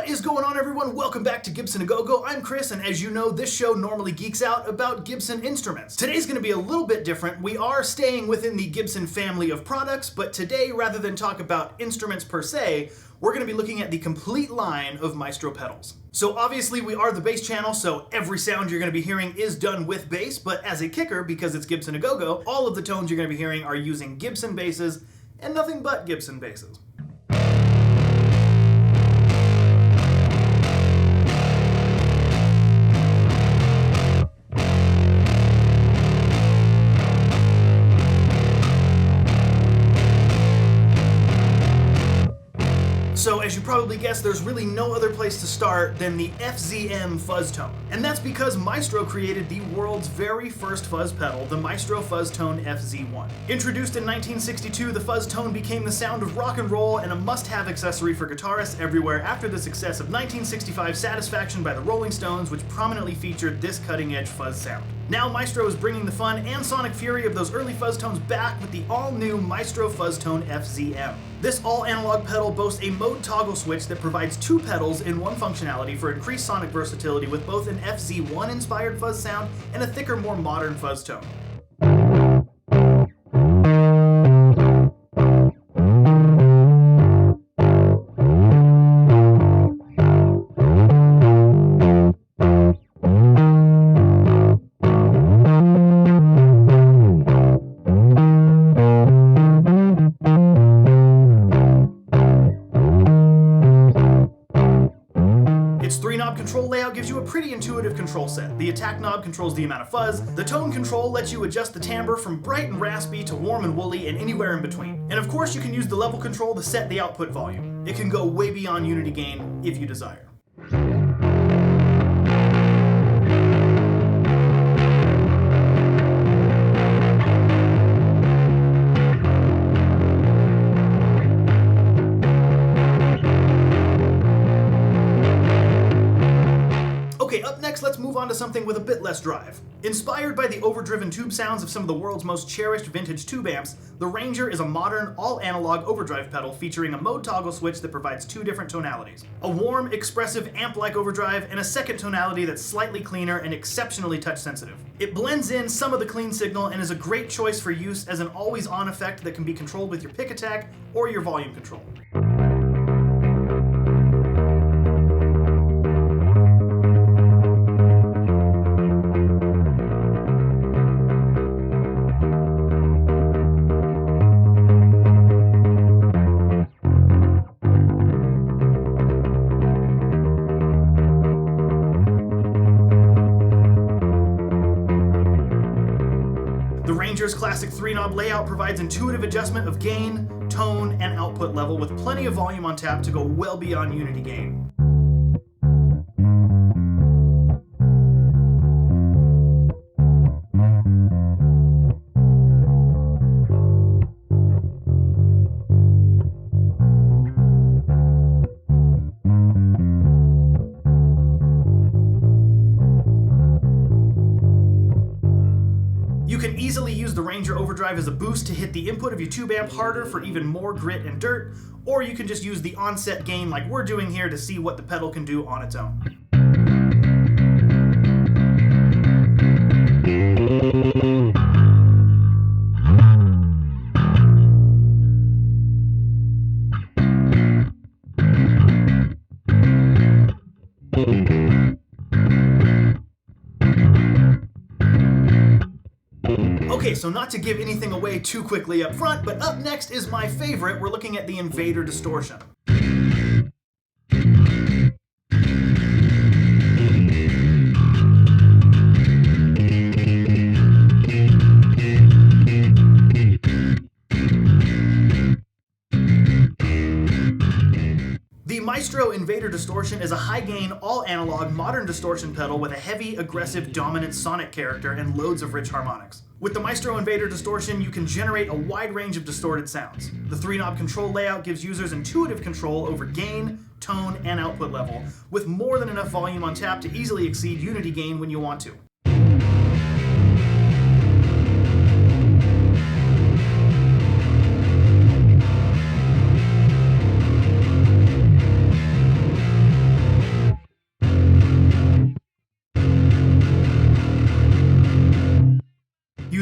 What is going on, everyone? Welcome back to Gibson A Go-Go. I'm Chris, and as you know, this show normally geeks out about Gibson instruments. Today's going to be a little bit different. We are staying within the Gibson family of products, but today, rather than talk about instruments per se, we're going to be looking at the complete line of Maestro pedals. So obviously we are the bass channel, so every sound you're going to be hearing is done with bass, but as a kicker, because it's Gibson A Go-Go, all of the tones you're going to be hearing are using Gibson basses and nothing but Gibson basses. So as you probably guessed, there's really no other place to start than the FZ-M Fuzz-Tone. And that's because Maestro created the world's very first fuzz pedal, the Maestro Fuzz-Tone FZ-1. Introduced in 1962, the Fuzz-Tone became the sound of rock and roll and a must-have accessory for guitarists everywhere after the success of 1965's Satisfaction by the Rolling Stones, which prominently featured this cutting-edge fuzz sound. Now Maestro is bringing the fun and sonic fury of those early Fuzz-Tones back with the all-new Maestro Fuzz-Tone FZ-M. This all-analog pedal boasts a mode toggle switch that provides two pedals in one functionality for increased sonic versatility with both an FZ-1 inspired fuzz sound and a thicker, more modern fuzz tone. Its 3-knob control layout gives you a pretty intuitive control set. The attack knob controls the amount of fuzz, the tone control lets you adjust the timbre from bright and raspy to warm and woolly and anywhere in between. And of course you can use the level control to set the output volume. It can go way beyond unity gain if you desire. Okay, up next, let's move on to something with a bit less drive. Inspired by the overdriven tube sounds of some of the world's most cherished vintage tube amps, the Ranger is a modern, all-analog overdrive pedal featuring a mode toggle switch that provides two different tonalities. A warm, expressive, amp-like overdrive, and a second tonality that's slightly cleaner and exceptionally touch-sensitive. It blends in some of the clean signal and is a great choice for use as an always-on effect that can be controlled with your pick attack or your volume control. The Ranger's classic 3-knob layout provides intuitive adjustment of gain, tone, and output level with plenty of volume on tap to go well beyond unity gain. You can easily use the Ranger Overdrive as a boost to hit the input of your tube amp harder for even more grit and dirt, or you can just use the onset gain like we're doing here to see what the pedal can do on its own. Okay, so not to give anything away too quickly up front, but up next is my favorite. We're looking at the Invader Distortion. The Maestro Invader Distortion is a high-gain, all-analog, modern distortion pedal with a heavy, aggressive, dominant sonic character and loads of rich harmonics. With the Maestro Invader Distortion, you can generate a wide range of distorted sounds. The 3-knob control layout gives users intuitive control over gain, tone, and output level, with more than enough volume on tap to easily exceed unity gain when you want to.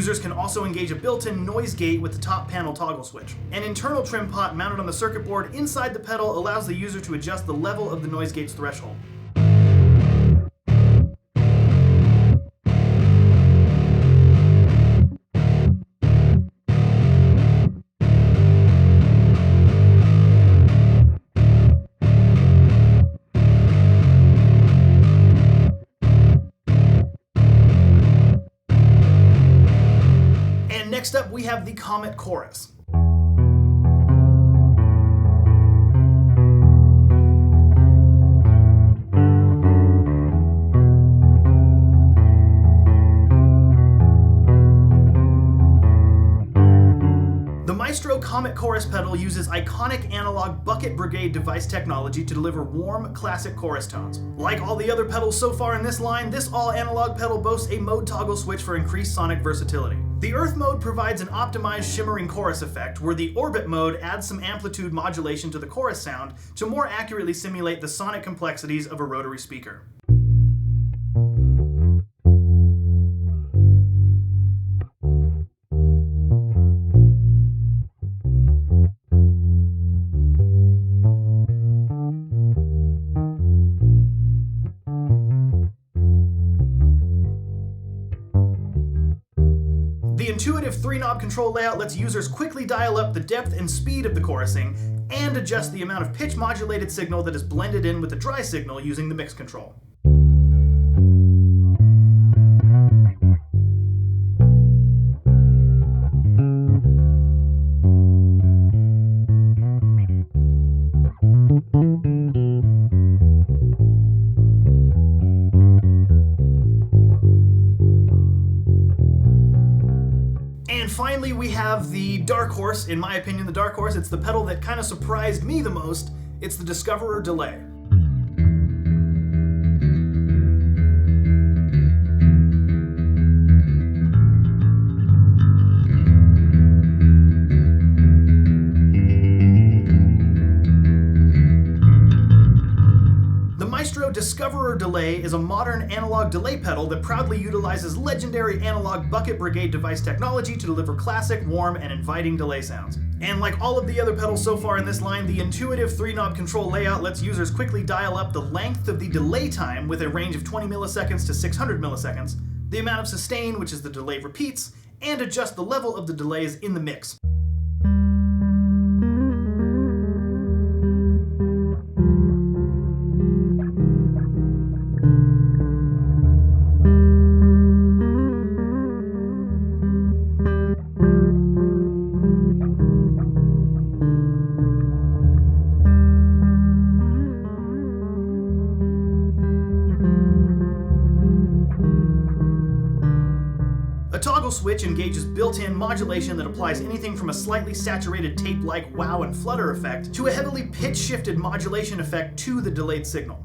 Users can also engage a built-in noise gate with the top panel toggle switch. An internal trim pot mounted on the circuit board inside the pedal allows the user to adjust the level of the noise gate's threshold. Next up, we have the Comet chorus. The Maestro Comet chorus pedal uses iconic analog bucket brigade device technology to deliver warm, classic chorus tones. Like all the other pedals so far in this line, this all-analog pedal boasts a mode toggle switch for increased sonic versatility. The Earth mode provides an optimized shimmering chorus effect, where the Orbit mode adds some amplitude modulation to the chorus sound to more accurately simulate the sonic complexities of a rotary speaker. The intuitive 3-knob control layout lets users quickly dial up the depth and speed of the chorusing and adjust the amount of pitch modulated signal that is blended in with the dry signal using the mix control. And finally, we have the dark horse. In my opinion, the dark horse, it's the pedal that kind of surprised me the most. It's the Discoverer Delay. Discoverer Delay is a modern analog delay pedal that proudly utilizes legendary analog bucket brigade device technology to deliver classic, warm, and inviting delay sounds. And like all of the other pedals so far in this line, the intuitive 3-knob control layout lets users quickly dial up the length of the delay time with a range of 20 milliseconds to 600 milliseconds, the amount of sustain, which is the delay repeats, and adjust the level of the delays in the mix. A toggle switch engages built-in modulation that applies anything from a slightly saturated tape-like wow and flutter effect to a heavily pitch-shifted modulation effect to the delayed signal.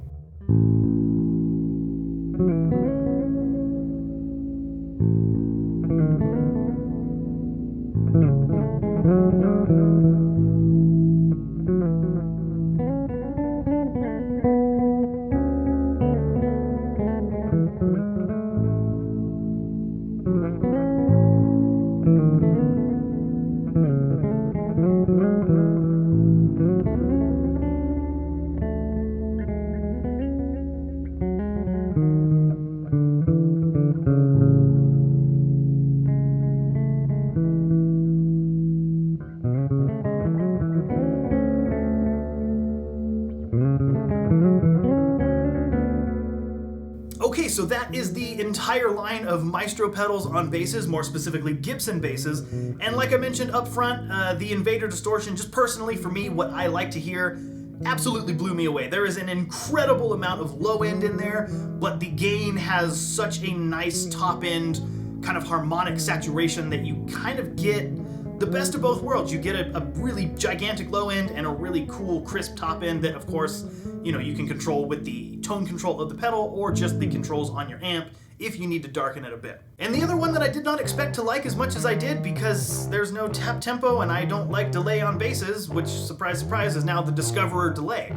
Okay, so that is the entire line of Maestro pedals on basses, more specifically Gibson basses. And like I mentioned up front, the Invader Distortion, just personally for me, what I like to hear, absolutely blew me away. There is an incredible amount of low end in there, but the gain has such a nice top end kind of harmonic saturation that you kind of get the best of both worlds. You get a really gigantic low end and a really cool, crisp top end that, of course, you know, you can control with the tone control of the pedal or just the controls on your amp if you need to darken it a bit. And the other one that I did not expect to like as much as I did, because there's no tap tempo and I don't like delay on basses, which, surprise, surprise, is now the Discoverer Delay.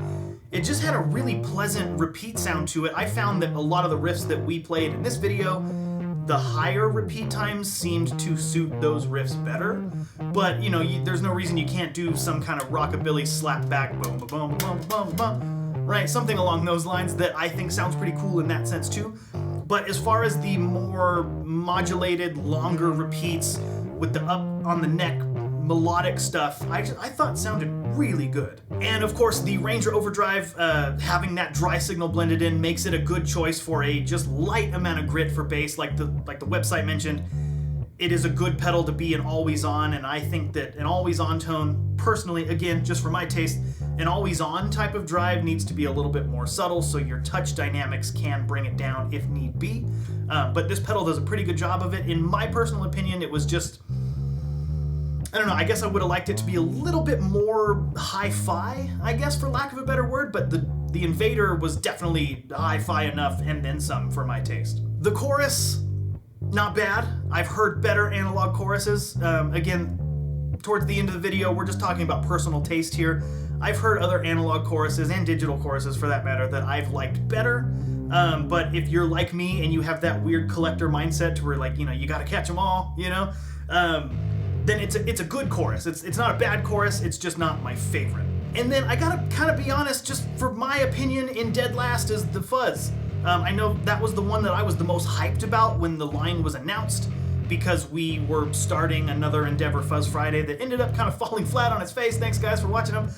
It just had a really pleasant repeat sound to it. I found that a lot of the riffs that we played in this video the higher repeat times seemed to suit those riffs better. But, you know, there's no reason you can't do some kind of rockabilly slap back, boom, boom, boom, boom, boom, boom, right? Something along those lines that I think sounds pretty cool in that sense too. But as far as the more modulated, longer repeats with the up on the neck melodic stuff, I thought sounded really good. And of course, the Ranger Overdrive, having that dry signal blended in makes it a good choice for a just light amount of grit for bass, like the website mentioned. It is a good pedal to be an always-on, and I think that an always-on tone, personally, again, just for my taste, an always-on type of drive needs to be a little bit more subtle, so your touch dynamics can bring it down if need be. But this pedal does a pretty good job of it. In my personal opinion, it was just, I don't know, I guess I would have liked it to be a little bit more hi-fi, I guess, for lack of a better word, but the Invader was definitely hi-fi enough and then some for my taste. The chorus, not bad. I've heard better analog choruses. Again, towards the end of the video, we're just talking about personal taste here. I've heard other analog choruses and digital choruses, for that matter, that I've liked better. But if you're like me and you have that weird collector mindset to where, like, you know, you gotta catch them all, you know, then it's a good chorus. It's not a bad chorus, it's just not my favorite. And then I gotta kind of be honest, just for my opinion, in dead last is the Fuzz. I know that was the one that I was the most hyped about when the line was announced, because we were starting another Endeavor Fuzz Friday that ended up kind of falling flat on its face. Thanks guys for watching them.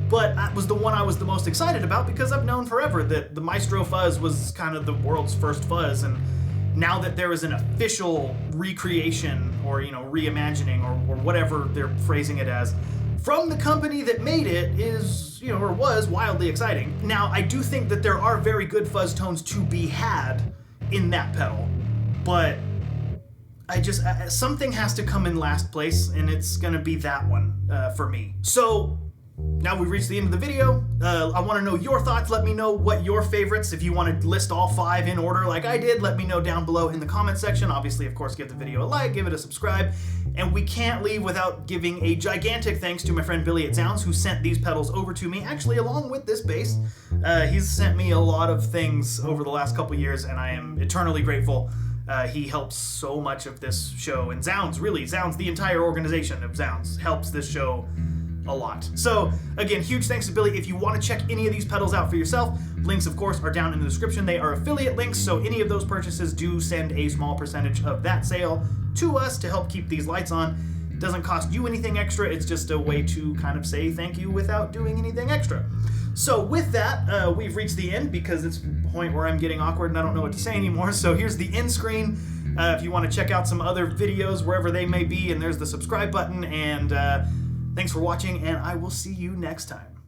But that was the one I was the most excited about, because I've known forever that the Maestro Fuzz was kind of the world's first fuzz, and now that there is an official recreation or, you know, reimagining or whatever they're phrasing it as, from the company that made it is, you know, or was wildly exciting. Now, I do think that there are very good fuzz tones to be had in that pedal, but I just, something has to come in last place, and it's gonna be that one for me. So, now we've reached the end of the video. I want to know your thoughts. Let me know what your favorites, if you want to list all 5 in order like I did, let me know down below in the comment section. Obviously, of course, give the video a like, give it a subscribe. And we can't leave without giving a gigantic thanks to my friend Billy at Sounds, who sent these pedals over to me, actually along with this bass. He's sent me a lot of things over the last couple years, and I am eternally grateful. He helps so much of this show, and Zounds, really, Zounds, the entire organization of Zounds helps this show a lot. So again, huge thanks to Billy. If you want to check any of these pedals out for yourself, links of course are down in the description. They are affiliate links, so any of those purchases do send a small percentage of that sale to us to help keep these lights on. It doesn't cost you anything extra, it's just a way to kind of say thank you without doing anything extra. So with that, we've reached the end, because it's the point where I'm getting awkward and I don't know what to say anymore. So here's the end screen. If you want to check out some other videos wherever they may be, and there's the subscribe button, and thanks for watching, and I will see you next time.